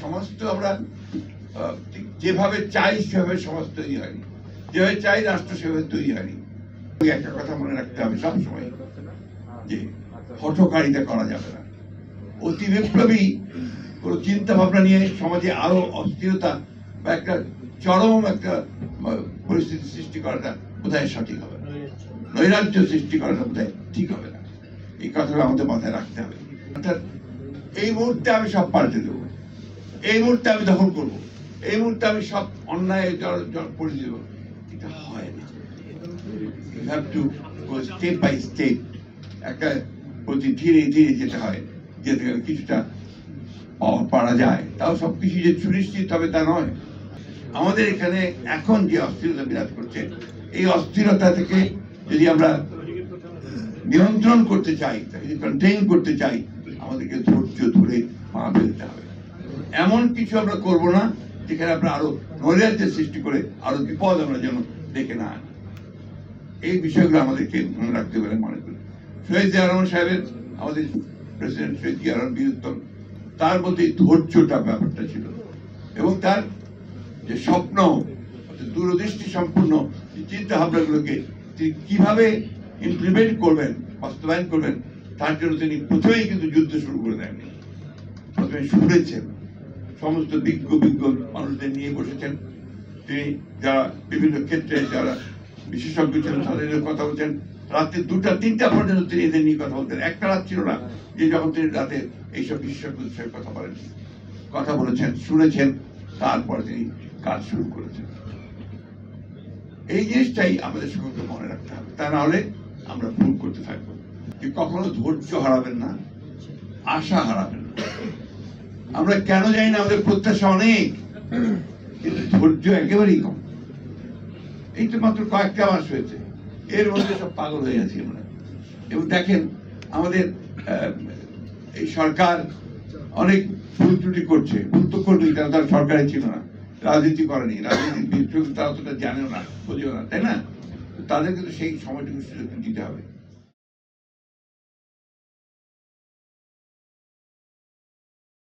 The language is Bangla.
সমাজ তো আমরা যেভাবে চাই সেভাবে সমাজ তৈরি হয়নি, যেভাবে চাই রাষ্ট্র সেভাবে তৈরি হয়নি। একটা কথা মনে রাখতে হবে সবসময় যে হঠকারিতা করা যাবে না। অতি বিপ্লবী কোন চিন্তা ভাবনা নিয়ে সমাজে আরো অস্থিরতা বা একটা চরম একটা পরিস্থিতি সৃষ্টি করাটা বোধহয় সঠিক হবে না, নৈরাজ্য সৃষ্টি করাটা বোধহয় ঠিক হবে না। এই কথাগুলো আমাদের মাথায় রাখতে হবে। অর্থাৎ এই মুহূর্তে আমি সব পাল্টে দেবো, এই মুহূর্তে আমি দখল করবো, এই মুহূর্তে আমি সব অন্যায় করে দেবো, এটা হয় না। You have to go step by step, একটা প্রতি ধীরে ধীরে যেতে হয়, যেতে গেলে কিছুটা পারা যায়। তাও সবকিছু যে সুনিশ্চিত হবে তা নয়। আমাদের এখানে এখন যে অস্থিরতা বিরাজ করছে, এই অস্থিরতা থেকে যদি আমরা নিয়ন্ত্রণ করতে চাই, যদি কন্টেইন করতে চাই, আমাদেরকে ধৈর্য ধরে পা ফেলতে হবে। এমন কিছু আমরা করব না যেখানে আমরা আরো নৈরাজ্যের সৃষ্টি করে আরো বিপদ আমরা যেন ডেকে না আনি। এই বিষয়গুলো আমাদেরকে মনে রাখতে পারে মনে করি। শহীদ জিয়া রহমান সাহেবের, আমাদের প্রেসিডেন্ট শহীদ জিয়া রহমান বীরুত্তম, তার মধ্যে ধৈর্যটা ব্যাপারটা ছিল এবং তার যে স্বপ্ন, দূরদৃষ্টি সম্পূর্ণ চিন্তা ভাবনাগুলোকে তিনি কিভাবে ইমপ্লিমেন্ট করবেন, বাস্তবায়ন করবেন, তার জন্য তিনি প্রথমেই কিন্তু যুদ্ধ শুরু করে দেননি। প্রথমে শুনেছেন, সমস্ত বিজ্ঞ মানুষদের নিয়ে বসেছেন। তিনি যারা বিভিন্ন ক্ষেত্রে যারা বিশেষজ্ঞ ছিলেন তাদের কথা বলছেন। রাত্রে 2টা-3টা পর্যন্ত তিনি এদের নিয়ে কথা বলতেন। একটা রাত ছিল না যে যখন তিনি রাতে এইসব বিশেষজ্ঞদের সঙ্গে কথা বলেছেন, শুনেছেন, তারপরে তিনি কাজ শুরু করেছেন। এই জিনিসটাই আমাদের সকলকে মনে রাখতে হবে, তা না হলে আমরা ভুল করতে থাকবো। যে কখনো ধৈর্য হারাবেন না, আশা হারাবেন না। আমরা কেন জানি না, আমাদের প্রত্যাশা অনেক, কিন্তু ধৈর্য একেবারেই কম। এই তো মাত্র কয়েকটা মাস হয়েছে, এর মধ্যে সব পাগল হয়ে গেছে আমরা। এবং দেখেন আমাদের এই সরকার অনেক ভুল ত্রুটি করছে। ভুল তো করবেই, কারণ তার সরকারে ছিল না, রাজনীতি করেনি, রাজনীতির তারা অতটা জানেও না, বোঝেও না, তাই না? তাদের কিন্তু সেই সময়টুকু সুযোগ দিতে হবে।